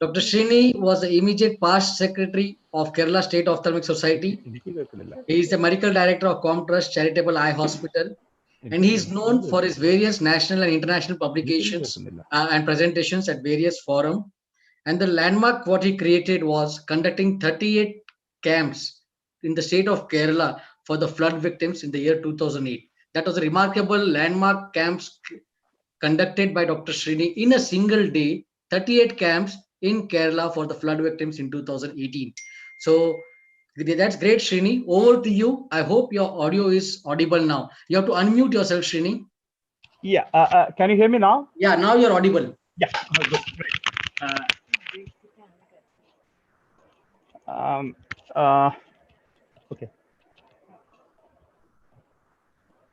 Dr. Srini was the immediate past secretary of Kerala State Ophthalmic Society. He is the medical director of Comtrust Charitable Eye Hospital, and he is known for his various national and international publications and presentations at various forums. And the landmark what he created was conducting 38 camps in the state of Kerala for the flood victims in the year 2008. That was a remarkable landmark camps conducted by Dr. Srini in a single day, 38 camps in Kerala for the flood victims in 2018. So that's great, Srini. Over to you. I hope your audio is audible now. You have to unmute yourself, Srini. Yeah. Can you hear me now? Yeah, now you're audible. Yeah. Good. Great. Okay.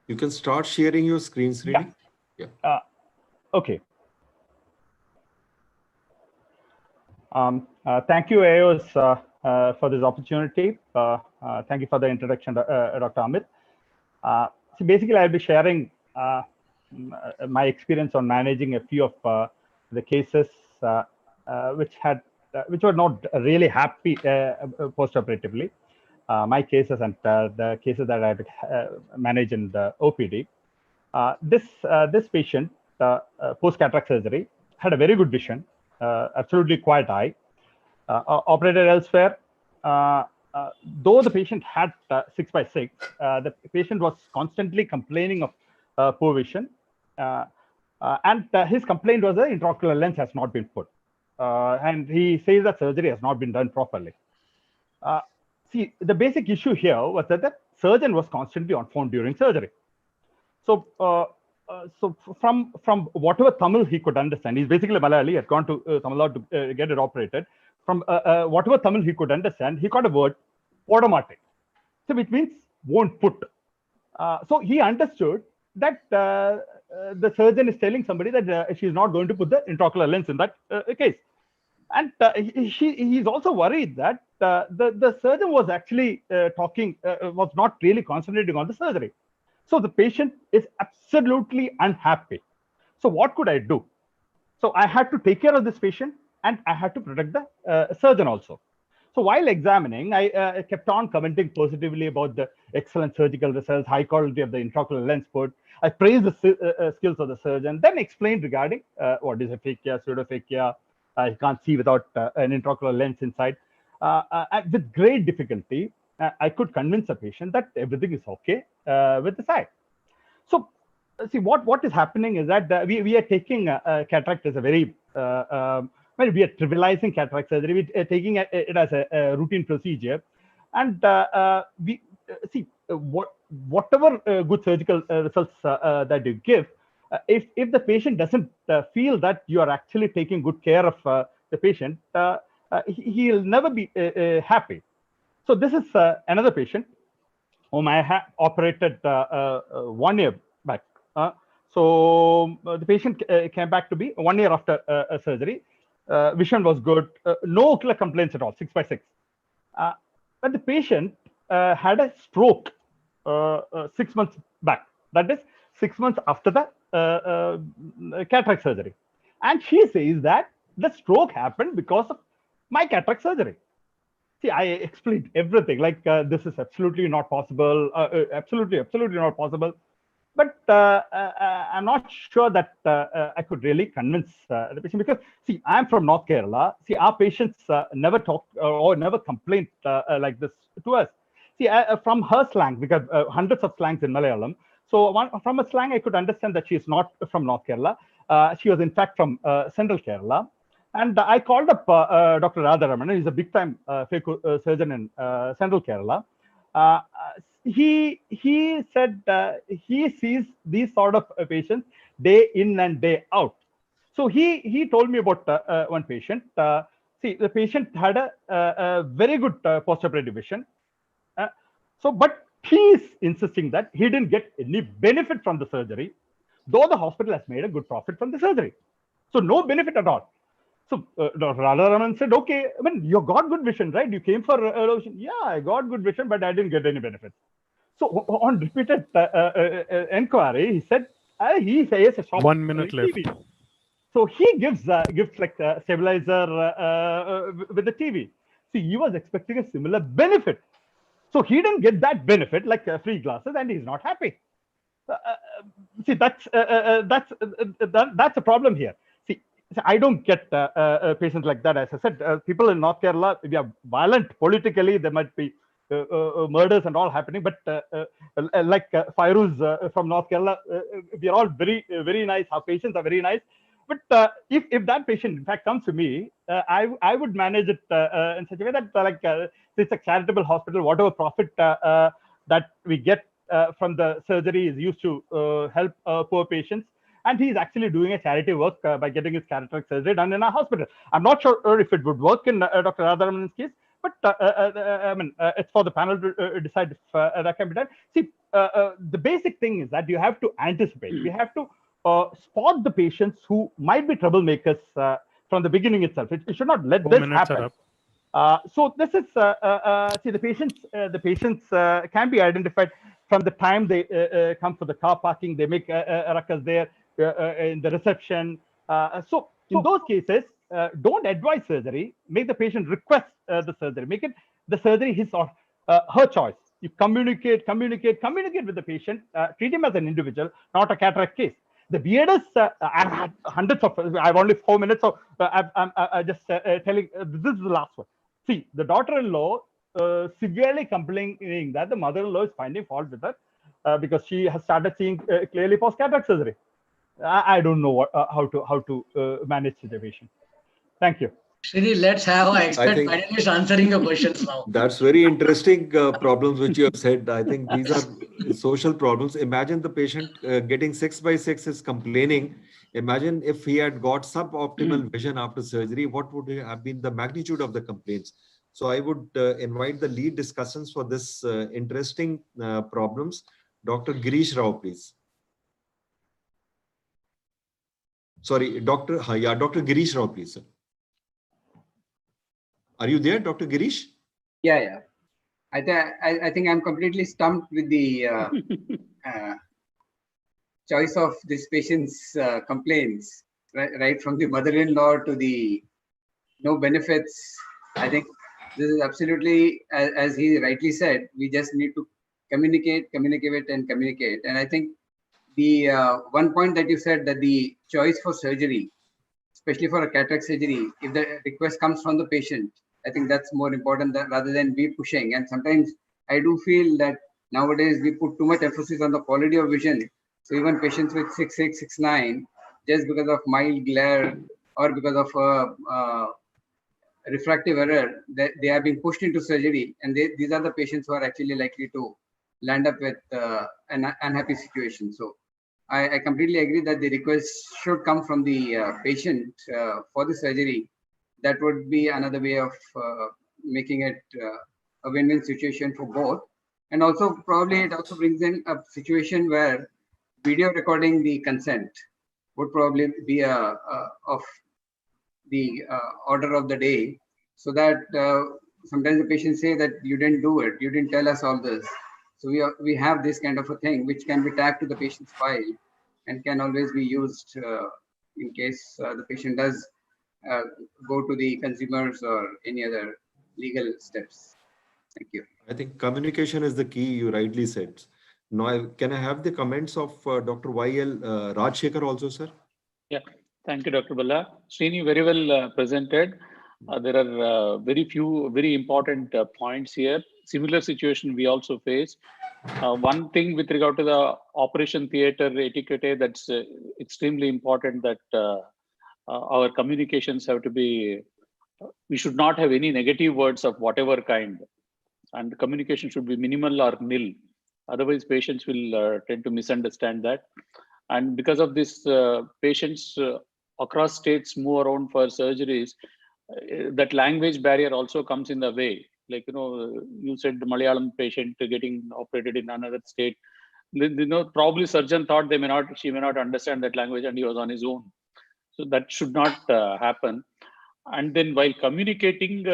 You can start sharing your screen, Srini. Yeah. Okay. Thank you, AIOS, for this opportunity. Thank you for the introduction, Dr. Amit. So basically, I'll be sharing my experience on managing a few of the cases which were not really happy post-operatively. My cases and the cases that I manage in the OPD. This patient, post-cataract surgery, had a very good vision, absolutely quiet eye, operated elsewhere. Though the patient had 6/6, the patient was constantly complaining of poor vision. And his complaint was the intraocular lens has not been put. And he says that surgery has not been done properly. See, the basic issue here was that the surgeon was constantly on phone during surgery. So, from whatever Tamil he could understand, he's basically Malayali, had gone to Tamil Nadu to get it operated. From whatever Tamil he could understand, he got a word, "Automate," so which means won't put. So he understood that the surgeon is telling somebody that she's not going to put the intraocular lens in that case. And he's also worried that the surgeon was actually was not really concentrating on the surgery. So the patient is absolutely unhappy. So what could I do? So I had to take care of this patient and I had to protect the surgeon also. So while examining, I kept on commenting positively about the excellent surgical results, high quality of the intraocular lens put. I praised the skills of the surgeon, then explained regarding what is aphakia, pseudophakia. He can't see without an intraocular lens inside. With great difficulty, I could convince the patient that everything is okay with the eye. So, see, what is happening is that we are taking cataract as a very, well, we are trivializing cataract surgery. We are taking it as a routine procedure. And we see whatever good surgical results that you give, if the patient doesn't feel that you are actually taking good care of the patient, he'll never be happy. So this is another patient whom I operated 1 year back. So the patient came back to me 1 year after surgery. Vision was good, no ocular complaints at all, 6/6. But the patient had a stroke 6 months back. That is 6 months after the cataract surgery. And she says that the stroke happened because of my cataract surgery. See, I explained everything, like this is absolutely not possible, absolutely not possible. But I'm not sure that I could really convince the patient, because, see, I'm from North Kerala. See, our patients never talked or never complained like this to us. See, from her slang, because hundreds of slangs in Malayalam. So from a slang, I could understand that she is not from North Kerala. She was, in fact, from Central Kerala. And I called up Dr. Radharaman. He's a big-time surgeon in Central Kerala. He said he sees these sort of patients day in and day out. So he told me about one patient. See, the patient had a very good postoperative vision. But he is insisting that he didn't get any benefit from the surgery, though the hospital has made a good profit from the surgery. So no benefit at all. So Dr. Radharaman said, okay, I mean, you got good vision, right? You came for vision. Yeah, I got good vision, but I didn't get any benefit. So on repeated inquiry, he said, he says a shop. 1 minute left. So he gives like a stabilizer with the TV. See, he was expecting a similar benefit. So he didn't get that benefit, like free glasses, and he's not happy. See, that's a problem here. See, I don't get patients like that. As I said, people in North Kerala, we are violent politically. There might be murders and all happening, but like Fairuz from North Kerala, we are all very nice. Our patients are very nice. But if that patient in fact comes to me, I would manage it in such a way that it's a charitable hospital. Whatever profit that we get from the surgery is used to help poor patients. And he's actually doing a charity work by getting his cataract surgery done in a hospital. I'm not sure if it would work in Dr. Radharaman's case, but I mean, it's for the panel to decide if that can be done. See, the basic thing is that you have to anticipate. We have to spot the patients who might be troublemakers from the beginning itself. It should not let this happen. So this is see, the patients can be identified from the time they come for the car parking. They make a ruckus there in the reception. So in those cases, don't advise surgery. Make the patient request the surgery. Make it the surgery his or her choice. You communicate with the patient. Treat him as an individual, not a cataract case. The weirdest, I've had hundreds of. I have only 4 minutes, so I'm just telling. This is the last one. See, the daughter-in-law severely complaining that the mother-in-law is finding fault with her because she has started seeing clearly post-cataract surgery. I don't know how to manage situation. Thank you. Srini, let's have our expert panelist answering your questions now. That's very interesting problems which you have said. I think these are social problems. Imagine the patient getting 6/6 is complaining. Imagine if he had got suboptimal vision after surgery, what would have been the magnitude of the complaints? So I would invite the lead discussants for this interesting problems. Dr. Girish Rao, please. Sorry, Dr. Girish Rao, please, sir. Are you there, Dr. Girish? Yeah. I think I'm completely stumped with the choice of this patient's complaints, right from the mother-in-law to the no benefits. I think this is absolutely, as he rightly said, we just need to communicate. And I think the one point that you said, that the choice for surgery, especially for a cataract surgery, if the request comes from the patient, I think that's more important rather than we pushing. And sometimes I do feel that nowadays we put too much emphasis on the quality of vision. So even patients with 6/6, 6/9, just because of mild glare or because of refractive error, they are being pushed into surgery. And these are the patients who are actually likely to land up with an unhappy situation. So I completely agree that the request should come from the patient for the surgery. That would be another way of making it a win-win situation for both. And also probably it also brings in a situation where video recording the consent would probably be of the order of the day, so that sometimes the patients say that you didn't do it, you didn't tell us all this. So we have this kind of a thing which can be tagged to the patient's file and can always be used in case the patient does go to the consumers or any other legal steps. Thank you. I think communication is the key, you rightly said. Now, can I have the comments of Dr. Y.L. Rajshekhar also, sir? Yeah, thank you, Dr. Balla. Srini, very well presented. There are very important points here. Similar situation we also face. One thing with regard to the operation theater etiquette, that's extremely important, that our communications have to be, we should not have any negative words of whatever kind. And communication should be minimal or nil. Otherwise, patients will tend to misunderstand that. And because of this, patients across states move around for surgeries. That language barrier also comes in the way. Like, you said the Malayalam patient getting operated in another state. Probably surgeon thought she may not understand that language, and he was on his own. So that should not happen. And then while communicating,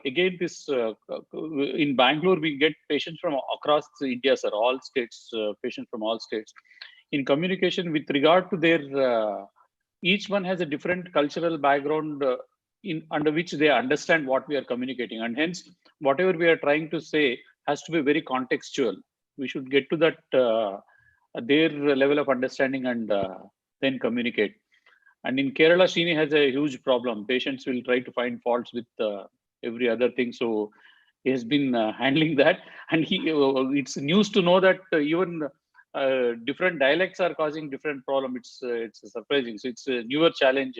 again, this in Bangalore, we get patients from across India, sir, all states, patients from all states. In communication with regard to their each one has a different cultural background under which they understand what we are communicating, and hence whatever we are trying to say has to be very contextual. We should get to that their level of understanding and then communicate. And in Kerala, SREENI has a huge problem. Patients will try to find faults with every other thing. So he has been handling that, and it's news to know that even different dialects are causing different problem. It's surprising. So it's a newer challenge.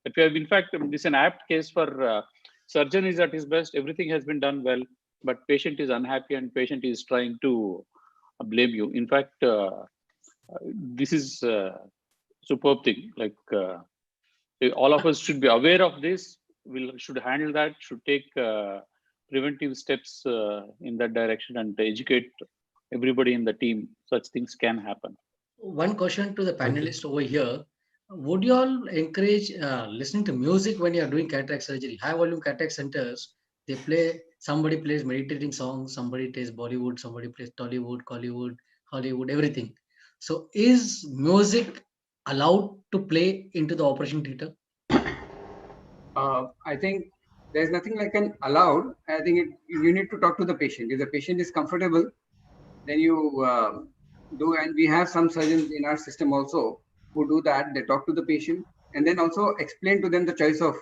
But we have, in fact, this is an apt case for surgeon is at his best. Everything has been done well, but patient is unhappy and patient is trying to blame you. In fact, this is superb thing. Like all of us should be aware of this. Should handle that. Should take preventive steps in that direction and educate everybody in the team. Such things can happen. One question to the panelists over here. Would you all encourage listening to music when you are doing cataract surgery? High volume cataract centers, they play, somebody plays meditating songs, somebody plays Bollywood, somebody plays Tollywood, Collywood, Hollywood, everything. So is music allowed to play into the operation theater? I think there's nothing like an allowed. I think you need to talk to the patient. If the patient is comfortable, then you do. And we have some surgeons in our system also who do that. They talk to the patient and then also explain to them the choice of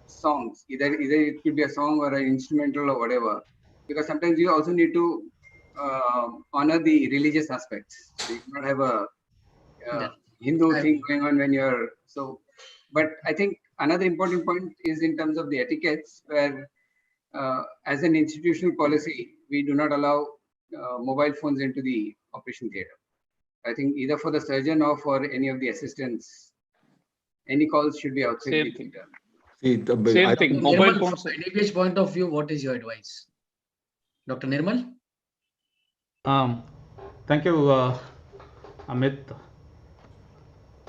songs. Either it could be a song or an instrumental or whatever. Because sometimes you also need to honor the religious aspects. So you cannot have a Hindu thing going on when you're so. But I think another important point is in terms of the etiquettes, where as an institutional policy, we do not allow mobile phones into the operation theater. I think either for the surgeon or for any of the assistants, any calls should be outside the theater. Same thing. Mobile phones. From NABH point of view, what is your advice, Dr. Nirmal? Thank you, Amit.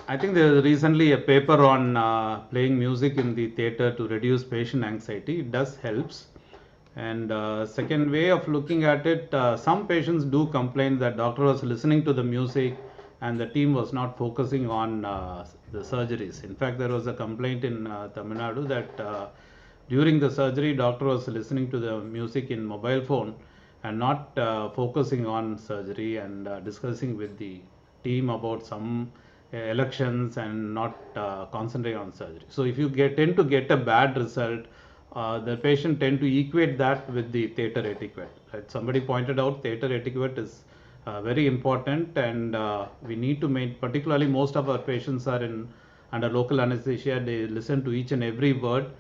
I think there is recently a paper on playing music in the theater to reduce patient anxiety. It does helps. And second way of looking at it, some patients do complain that doctor was listening to the music and the team was not focusing on the surgeries. In fact, there was a complaint in Tamil Nadu that during the surgery, doctor was listening to the music in mobile phone and not focusing on surgery and discussing with the team about some elections and not concentrating on surgery. So if you tend to get a bad result, the patient tend to equate that with the theater etiquette. Right? Somebody pointed out theater etiquette is very important, and we need to make, particularly most of our patients are under local anesthesia. They listen to each and every word,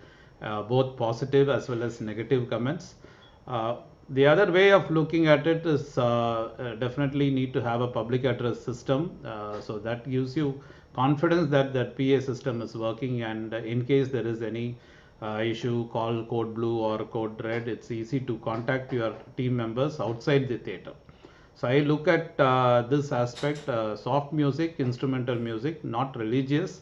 both positive as well as negative comments. The other way of looking at it is definitely need to have a public address system. So that gives you confidence that that PA system is working, and in case there is any issue, call code blue or code red. It's easy to contact your team members outside the theater. So I look at this aspect, soft music, instrumental music, not religious,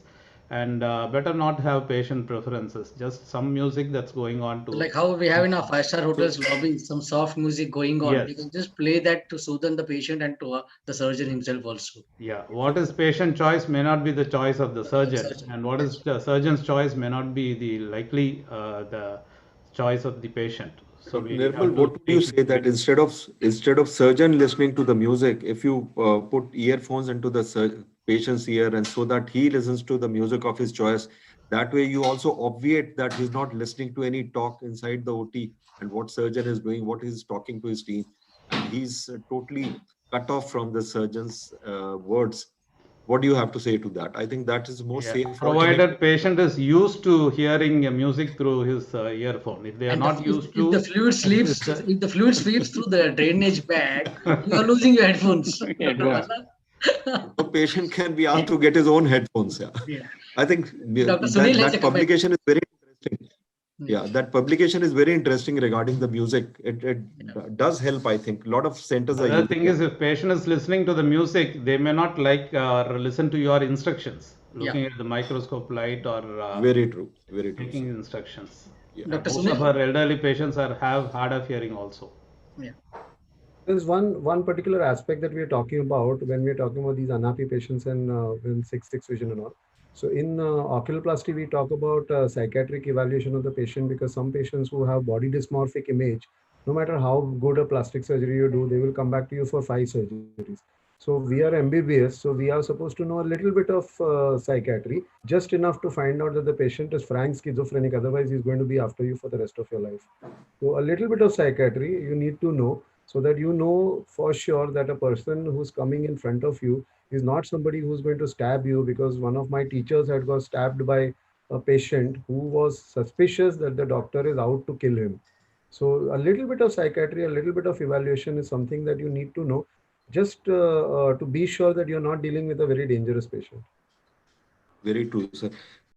and better not have patient preferences, just some music that's going on to. Like how we have in our 5-star hotels lobby, some soft music going on. Yes. You can just play that to soothe the patient and to the surgeon himself also. Yeah, what is patient choice may not be the choice of the surgeon, and what is the surgeon's choice may not be the likely the choice of the patient. So Nirmal, what would you say that instead of surgeon listening to the music, if you put earphones into the patient's ear and so that he listens to the music of his choice, that way you also obviate that he's not listening to any talk inside the OT and what surgeon is doing, what he's talking to his team, and he's totally cut off from the surgeon's words. What do you have to say to that? I think that is more safe. Provided patient is used to hearing music through his earphone. If they are not used to, if the fluid sleeps, if the fluid sweeps through the drainage bag, you are losing your headphones. The patient can be asked to get his own headphones. Yeah. I think that publication is very interesting. Yeah, that publication is very interesting regarding the music. It does help, I think. A lot of centers are using it. The thing is, if patient is listening to the music, they may not like or listen to your instructions, looking at the microscope light or very true, very true. Taking instructions. Yeah. Most of our elderly patients have hard of hearing also. Yeah. There's one particular aspect that we are talking about when we are talking about these unhappy patients and 6/6 vision and all. So in oculoplasty, we talk about psychiatric evaluation of the patient, because some patients who have body dysmorphic image, no matter how good a plastic surgery you do, they will come back to you for 5 surgeries. So we are MBBS, so we are supposed to know a little bit of psychiatry, just enough to find out that the patient is frank schizophrenic. Otherwise, he's going to be after you for the rest of your life. So a little bit of psychiatry you need to know, so that you know for sure that a person who's coming in front of you is not somebody who's going to stab you, because one of my teachers had got stabbed by a patient who was suspicious that the doctor is out to kill him. So a little bit of psychiatry, a little bit of evaluation is something that you need to know, just to be sure that you're not dealing with a very dangerous patient. Very true, sir.